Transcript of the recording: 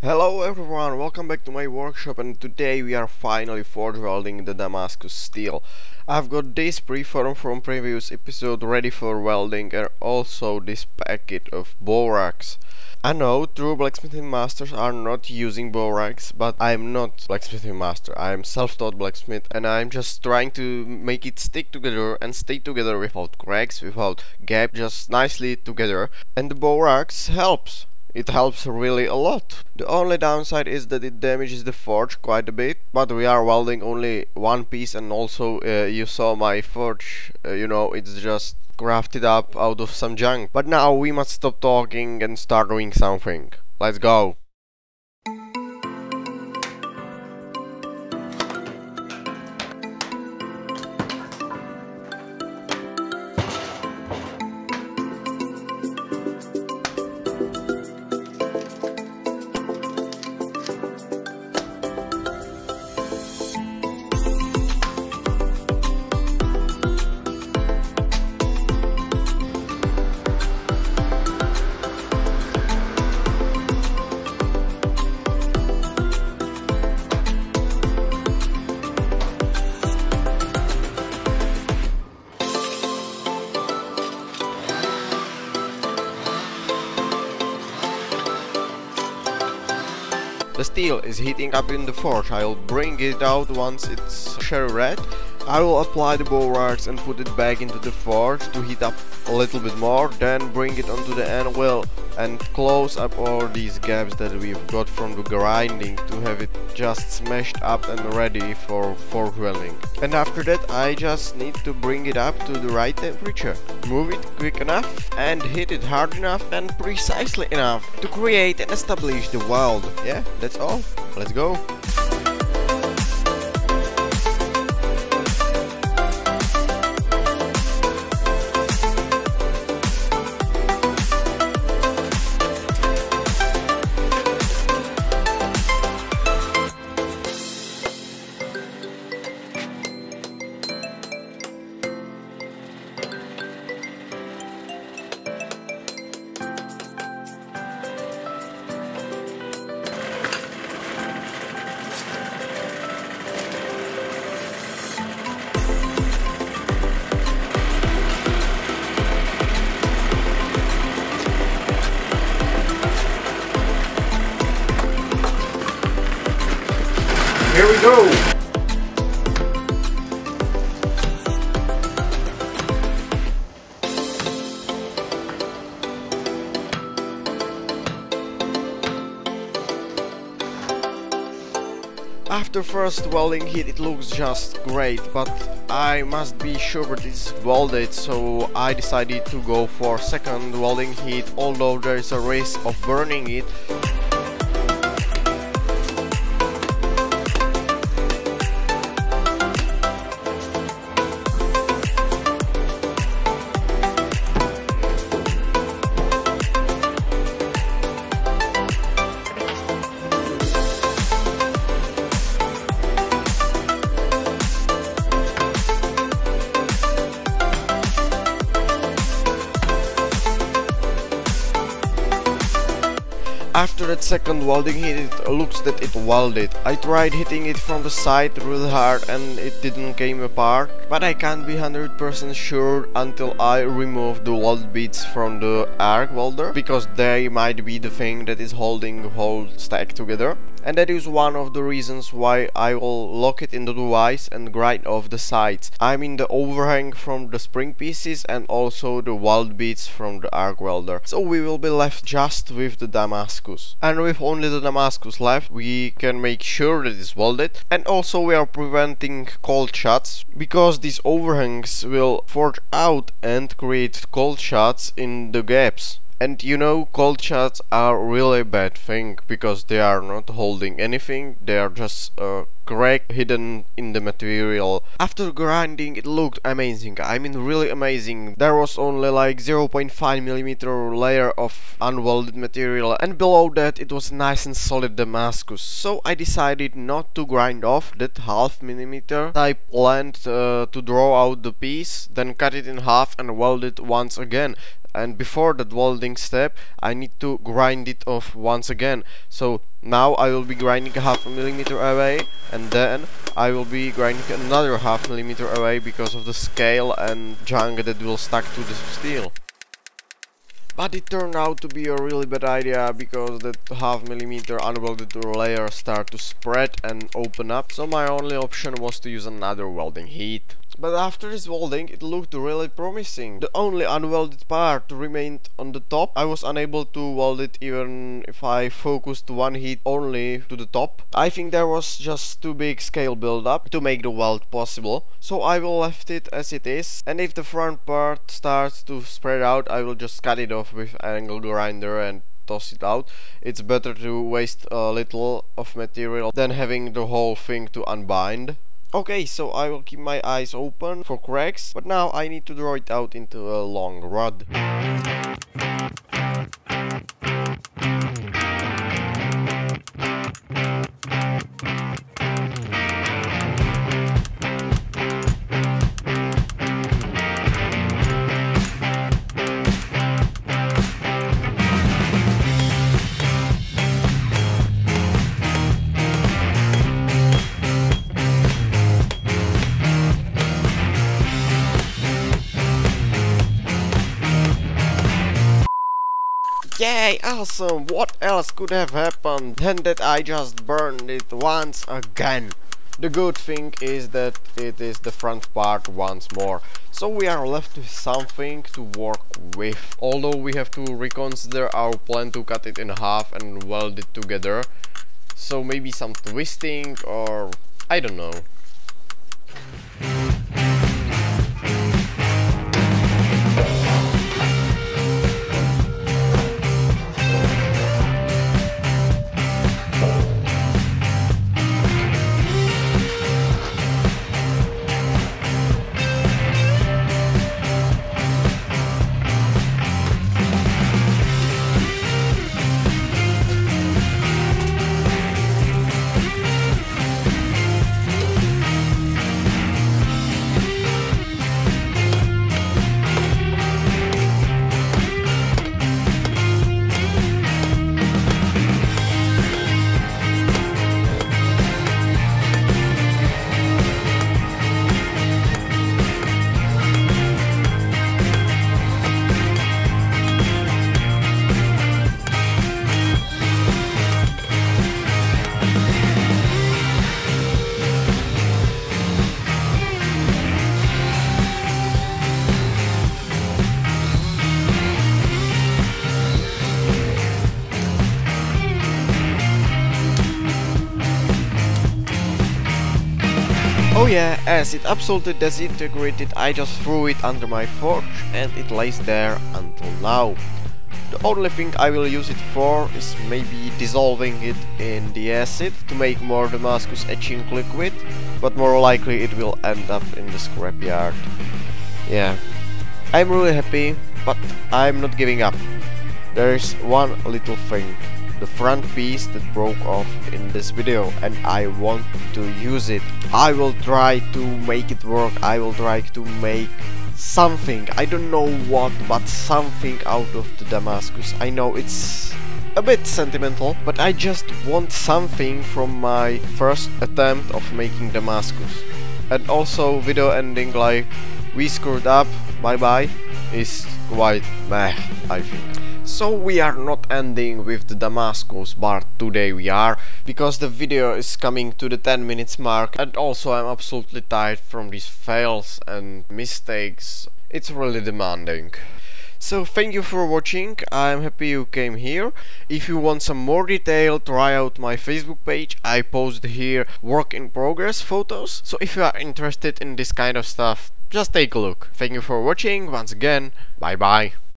Hello everyone, welcome back to my workshop, and today we are finally forge welding the Damascus steel. I've got this preform from previous episode ready for welding and also this packet of borax. I know true blacksmithing masters are not using borax, but I'm not blacksmithing master. I'm self-taught blacksmith and I'm just trying to make it stick together and stay together without cracks, without gap, just nicely together. And the borax helps. It helps really a lot. The only downside is that it damages the forge quite a bit, but we are welding only one piece, and also you saw my forge, it's just crafted up out of some junk. But now we must stop talking and start doing something. Let's go! The steel is heating up in the forge. I'll bring it out once it's cherry red. I will apply the borax and put it back into the forge to heat up a little bit more, then bring it onto the anvil and close up all these gaps that we've got from the grinding to have it just smashed up and ready for forge welding. And after that I just need to bring it up to the right temperature, move it quick enough and hit it hard enough and precisely enough to create and establish the weld. Yeah, that's all. Let's go. Here we go! After first welding heat it looks just great, but I must be sure that it's welded, so I decided to go for second welding heat, although there is a risk of burning it. After that second welding heat, it looks that it welded. I tried hitting it from the side really hard and it didn't came apart, but I can't be 100% sure until I remove the weld bits from the arc welder, because they might be the thing that is holding the whole stack together. And that is one of the reasons why I will lock it into the vise and grind off the sides. I mean the overhang from the spring pieces and also the weld bits from the arc welder. So we will be left just with the Damascus. And with only the Damascus left, we can make sure that it's welded. And also we are preventing cold shots, because these overhangs will forge out and create cold shots in the gaps. And you know, cold shots are really a bad thing, because they are not holding anything, they are just a crack hidden in the material. After grinding it looked amazing, I mean really amazing. There was only like 0.5mm layer of unwelded material, and below that it was nice and solid Damascus. So I decided not to grind off that 0.5mm. I planned to draw out the piece, then cut it in half and weld it once again. and before that welding step I need to grind it off once again. So now I will be grinding 0.5 millimeter away, and then I will be grinding another 0.5 millimeter away because of the scale and junk that will stuck to the steel. But it turned out to be a really bad idea because that 0.5 millimeter unwelded layer started to spread and open up, so my only option was to use another welding heat. But after this welding it looked really promising. The only unwelded part remained on the top. I was unable to weld it even if I focused one heat only to the top. I think there was just too big scale build-up to make the weld possible, so I will left it as it is, and if the front part starts to spread out I will just cut it off with angle grinder and toss it out. It's better to waste a little of material than having the whole thing to unbind. Okay, so I will keep my eyes open for cracks, but now I need to draw it out into a long rod. Yay, awesome! What else could have happened than that I just burned it once again? The good thing is that it is the front part once more, so we are left with something to work with. Although we have to reconsider our plan to cut it in half and weld it together, so maybe some twisting or I don't know. Oh yeah, as it absolutely disintegrated, I just threw it under my forge and it lays there until now. The only thing I will use it for is maybe dissolving it in the acid to make more Damascus etching liquid, but more likely it will end up in the scrapyard. Yeah, I'm really happy, but I'm not giving up. There is one little thing. The front piece that broke off in this video, and I want to use it. I will try to make it work. I will try to make something, I don't know what, but something out of the Damascus. I know it's a bit sentimental, but I just want something from my first attempt of making Damascus. And also video ending like we screwed up, bye bye, is quite meh, I think. So we are not ending with the Damascus, but today we are, because the video is coming to the 10 minutes mark, and also I'm absolutely tired from these fails and mistakes. It's really demanding. So thank you for watching, I'm happy you came here. If you want some more detail, try out my Facebook page. I post here work in progress photos, so if you are interested in this kind of stuff, just take a look. Thank you for watching once again, bye bye.